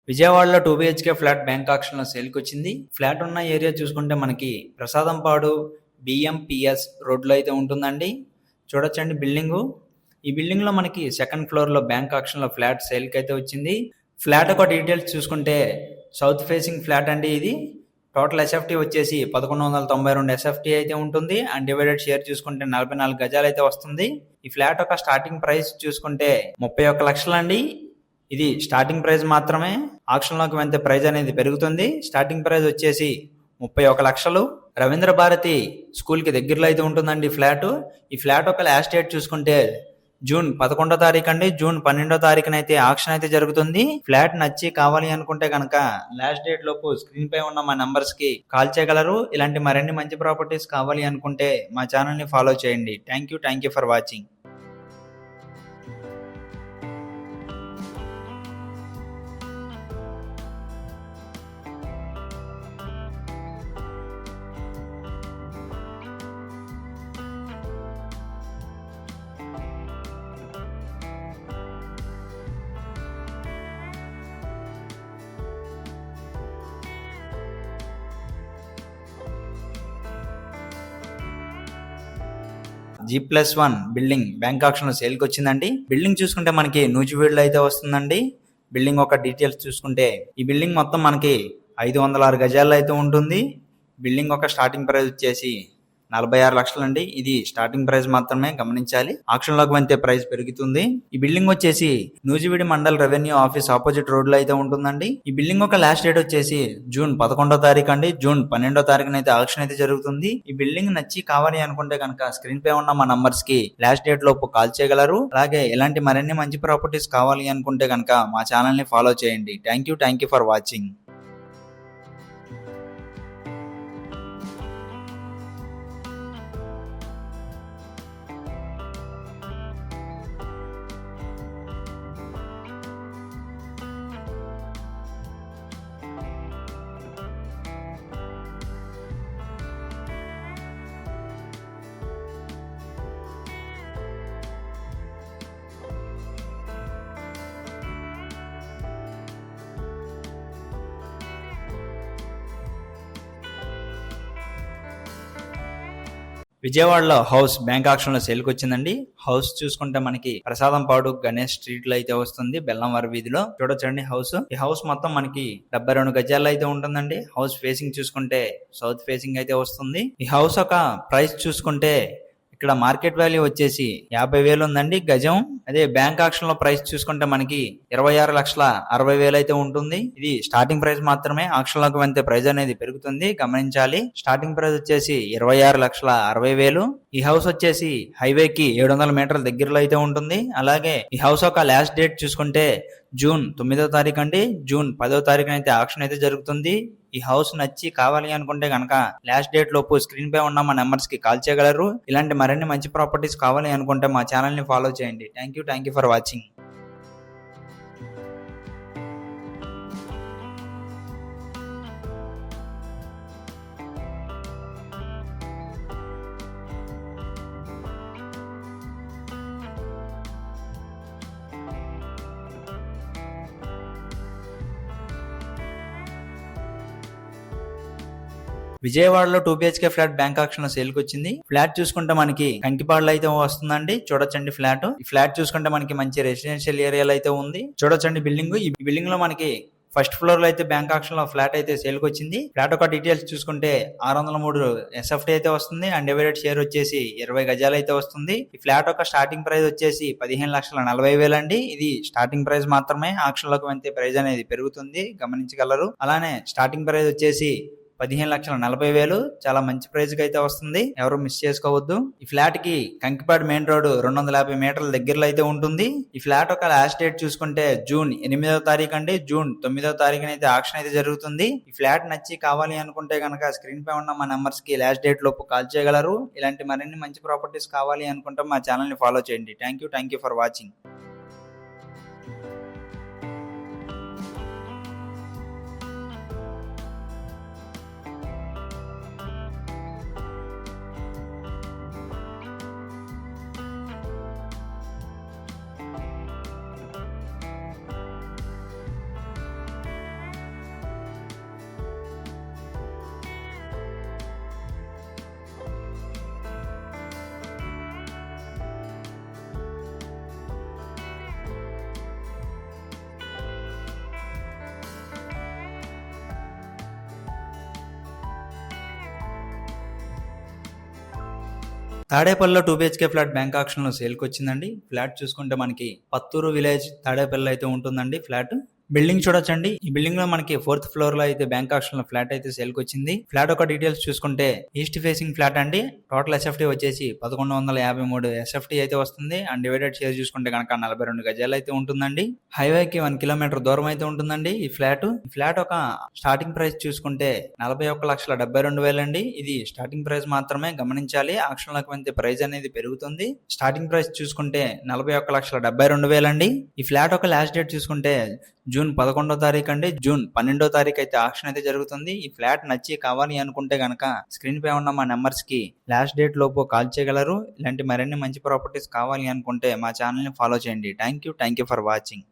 విజయవాడలో 2 BHK flat bank ఆక్షన్‌లో సేల్‌కొచ్చింది. Flat ఉన్న area చూసుకుంటే మనకి ప్రసాదంపాడు BMPS రోడ్‌లో అయితే ఉంటుందండి. చూడొచ్చండి బిల్డింగు. ఈ బిల్డింగ్‌లో మనకి సెకండ్ ఫ్లోర్‌లో బ్యాంక్ ఆక్షన్‌లో ఫ్లాట్ సేల్‌కైతే వచ్చింది. ఫ్లాట్ యొక్క డీటెయిల్స్ చూసుకుంటే సౌత్ ఫేసింగ్ ఫ్లాట్ అండి ఇది. టోటల్ ఎస్ఎఫ్టీ వచ్చేసి 1192 ఎస్ఎఫ్టీ అయితే ఉంటుంది. అన్‌డివైడెడ్ షేర్ చూసుకుంటే 44 గజాలు అయితే వస్తుంది. ఈ ఫ్లాట్ యొక్క స్టార్టింగ్ ప్రైస్ చూసుకుంటే 31 లక్షలండి. ఇది స్టార్టింగ్ ప్రైస్ మాత్రమే. ఆక్షన్లోకి వెళ్తే ప్రైస్ అనేది పెరుగుతుంది. స్టార్టింగ్ ప్రైస్ వచ్చేసి 31 లక్షలు. రవీంద్ర భారతి స్కూల్కి దగ్గరలో అయితే ఉంటుందండి ఫ్లాట్. ఈ ఫ్లాట్ ఒక లాస్ట్ డేట్ చూసుకుంటే జూన్ 11వ తారీఖు అండి. జూన్ 12వ తారీఖున అయితే ఆక్షన్ అయితే జరుగుతుంది. ఫ్లాట్ నచ్చి కావాలి అనుకుంటే కనుక లాస్ట్ డేట్ లోపు స్క్రీన్ పై ఉన్న మా నంబర్స్ కి కాల్ చేయగలరు. ఇలాంటి మరిన్ని మంచి ప్రాపర్టీస్ కావాలి అనుకుంటే మా ఛానల్ ని ఫాలో చేయండి. Thank you for watching. G+1 building bank auction సేల్కి వచ్చిందండి. బిల్డింగ్ చూసుకుంటే మనకి నూజివీడులో అయితే వస్తుందండి. బిల్డింగ్ ఒక డీటెయిల్స్ చూసుకుంటే ఈ బిల్డింగ్ మొత్తం మనకి 506 గజాల్లో అయితే ఉంటుంది. బిల్డింగ్ ఒక స్టార్టింగ్ ప్రైస్ వచ్చేసి 46 లక్షలండి. ఇది స్టార్టింగ్ ప్రైస్ మాత్రమే, గమనించాలి. ఆక్షన్ లోకి వెళ్తే ప్రైస్ పెరుగుతుంది. ఈ బిల్డింగ్ వచ్చేసి నూజివీడి mandal revenue office opposite road లో అయితే ఉంటుందండి. ఈ బిల్డింగ్ ఒక లాస్ట్ డేట్ వచ్చేసి జూన్ 11వ తారీఖు అండి. జూన్ 12వ తారీఖున అయితే ఆక్షన్ అయితే జరుగుతుంది. ఈ బిల్డింగ్ నచ్చి కావాలి అనుకుంటే కనుక స్క్రీన్ పై ఉన్న మా నంబర్స్ కి లాస్ట్ డేట్ లోపు కాల్ చేయగలరు. అలాగే ఇలాంటి మరిన్ని మంచి ప్రాపర్టీస్ కావాలి అనుకుంటే కనుక మా ఛానల్ ని ఫాలో చేయండి. Thank you for watching. విజయవాడలో హౌస్ బ్యాంక్ ఆక్షన్ లో సేల్కి వచ్చిందండి. హౌస్ చూసుకుంటే మనకి ప్రసాదంపాడు గణేష్ స్ట్రీట్ లో అయితే వస్తుంది, బెల్లంవారి వీధిలో. చూడొచ్చండి హౌస్. ఈ హౌస్ మొత్తం మనకి 72 గజాల్లో అయితే ఉంటుందండి. హౌస్ ఫేసింగ్ చూసుకుంటే సౌత్ ఫేసింగ్ అయితే వస్తుంది. ఈ హౌస్ ఒక ప్రైస్ చూసుకుంటే ఇక్కడ మార్కెట్ వాల్యూ వచ్చేసి 50,000 ఉందండి గజం. అదే బ్యాంక్ ఆక్షన్ లో ప్రైస్ చూసుకుంటే మనకి 26,60,000 అయితే ఉంటుంది. ఇది స్టార్టింగ్ ప్రైస్ మాత్రమే. ఆక్షన్ లోకి వెళ్తే ప్రైస్ అనేది పెరుగుతుంది, గమనించాలి. స్టార్టింగ్ ప్రైస్ వచ్చేసి 26,60,000. ఈ హౌస్ వచ్చేసి హైవేకి 700 మీటర్ల దగ్గరలో అయితే ఉంటుంది. అలాగే ఈ హౌస్ ఒక లాస్ట్ డేట్ చూసుకుంటే జూన్ 9వ తారీఖు అండి. జూన్ 10వ తారీఖున అయితే ఆక్షన్ అయితే జరుగుతుంది. ఈ హౌస్ నచ్చి కావాలి అనుకుంటే కనుక లాస్ట్ డేట్ లోపు స్క్రీన్ పై ఉన్న మా నెంబర్స్ కి కాల్ చేయగలరు. ఇలాంటి మరిన్ని మంచి ప్రాపర్టీస్ కావాలి అనుకుంటే మా ఛానల్ ని ఫాలో చేయండి. Thank you for watching. విజయవాడలో 2 BHK ఫ్లాట్ బ్యాంక్ ఆక్షన్ లో సేల్కి వచ్చింది. ఫ్లాట్ చూసుకుంటే మనకి కంకిపాడులో అయితే వస్తుందండి. చూడొచ్చండి ఫ్లాట్. ఈ ఫ్లాట్ చూసుకుంటే మనకి మంచి రెసిడెన్షియల్ ఏరియాలో అయితే ఉంది. చూడొచ్చండి బిల్డింగ్. ఈ బిల్డింగ్ లో మనకి ఫస్ట్ ఫ్లోర్ లో అయితే బ్యాంక్ ఆక్షన్ లో ఫ్లాట్ అయితే సేల్కి వచ్చింది. ఫ్లాట్ ఒక డీటెయిల్స్ చూసుకుంటే 603 ఎస్ఎఫ్టీ అయితే వస్తుంది. అన్‌డివైడెడ్ షేర్ వచ్చేసి 20 గజాలు అయితే వస్తుంది. ఈ ఫ్లాట్ ఒక స్టార్టింగ్ ప్రైస్ వచ్చేసి 15,40,000 అండి. ఇది స్టార్టింగ్ ప్రైస్ మాత్రమే. ఆక్షన్ లోకి వెళ్తే ప్రైస్ అనేది పెరుగుతుంది, గమనించగలరు. అలానే స్టార్టింగ్ ప్రైస్ వచ్చేసి 15,40,000. చాలా మంచి ప్రైజ్ కి అయితే వస్తుంది, ఎవరు మిస్ చేసుకోవద్దు. ఈ ఫ్లాట్ కి కంకిపాడు మెయిన్ రోడ్ 250 మీటర్ల దగ్గరలో అయితే ఉంటుంది. ఈ ఫ్లాట్ ఒక లాస్ట్ డేట్ చూసుకుంటే జూన్ 8వ తారీఖు అండి. జూన్ 9వ తారీఖున అయితే ఆక్షన్ అయితే జరుగుతుంది. ఈ ఫ్లాట్ నచ్చి కావాలి అనుకుంటే కనుక స్క్రీన్ పై ఉన్న మా నంబర్స్ కి లాస్ట్ డేట్ లోపు కాల్ చేయగలరు. ఇలాంటి మరిన్ని మంచి ప్రాపర్టీస్ కావాలి అనుకుంటే మా ఛానల్ ని ఫాలో చేయండి. Thank you for watching. తాడేపల్లిలో 2 బిహెచ్కే ఫ్లాట్ బ్యాంక్ ఆక్షన్ లో సేల్ కి వచ్చిందండి. ఫ్లాట్ చూసుకుంటే మనకి పత్తూరు విలేజ్ తాడేపల్లి అయితే ఉంటుందండి ఫ్లాట్. బిల్డింగ్ చూడొచ్చండి. ఈ బిల్డింగ్ లో మనకి 4th ఫ్లోర్ లో అయితే బ్యాంక్ ఆక్షన్ లో ఫ్లాట్ అయితే సేల్ కి వచ్చింది. ఫ్లాట్ ఒక డీటెయిల్స్ చూసుకుంటే ఈస్ట్ ఫేసింగ్ ఫ్లాట్ అండి. టోటల్ ఎస్ఎఫ్టీ వచ్చేసి 1153 ఎస్ఎఫ్టీ అయితే వస్తుంది. అండ్ డివైడెడ్ షేర్ చూసుకుంటే కనుక 42 గజాలు అయితే ఉంటుందండి. హైవేకి 1 కిలోమీటర్ దూరం అయితే ఉంటుందండి ఈ ఫ్లాట్. ఈ ఫ్లాట్ ఒక స్టార్టింగ్ ప్రైస్ చూసుకుంటే 41,72,000 అండి. ఇది స్టార్టింగ్ ప్రైస్ మాత్రమే, గమనించాలి. ఆక్షన్ లోకి వెళ్తే ప్రైస్ అనేది పెరుగుతుంది. స్టార్టింగ్ ప్రైస్ చూసుకుంటే 41,72,000 అండి. ఈ ఫ్లాట్ ఒక లాస్ట్ డేట్ చూసుకుంటే జూన్ 11వ తారీఖు అండి. జూన్ 12వ తారీఖు అయితే ఆక్షన్ అయితే జరుగుతుంది. ఈ ఫ్లాట్ నచ్చి కావాలి అనుకుంటే గనక స్క్రీన్ పై ఉన్న మా నెంబర్స్ కి లాస్ట్ డేట్ లోపు కాల్ చేయగలరు. ఇలాంటి మరిన్ని మంచి ప్రాపర్టీస్ కావాలి అనుకుంటే మా ఛానల్ ని ఫాలో చేయండి. Thank you for watching.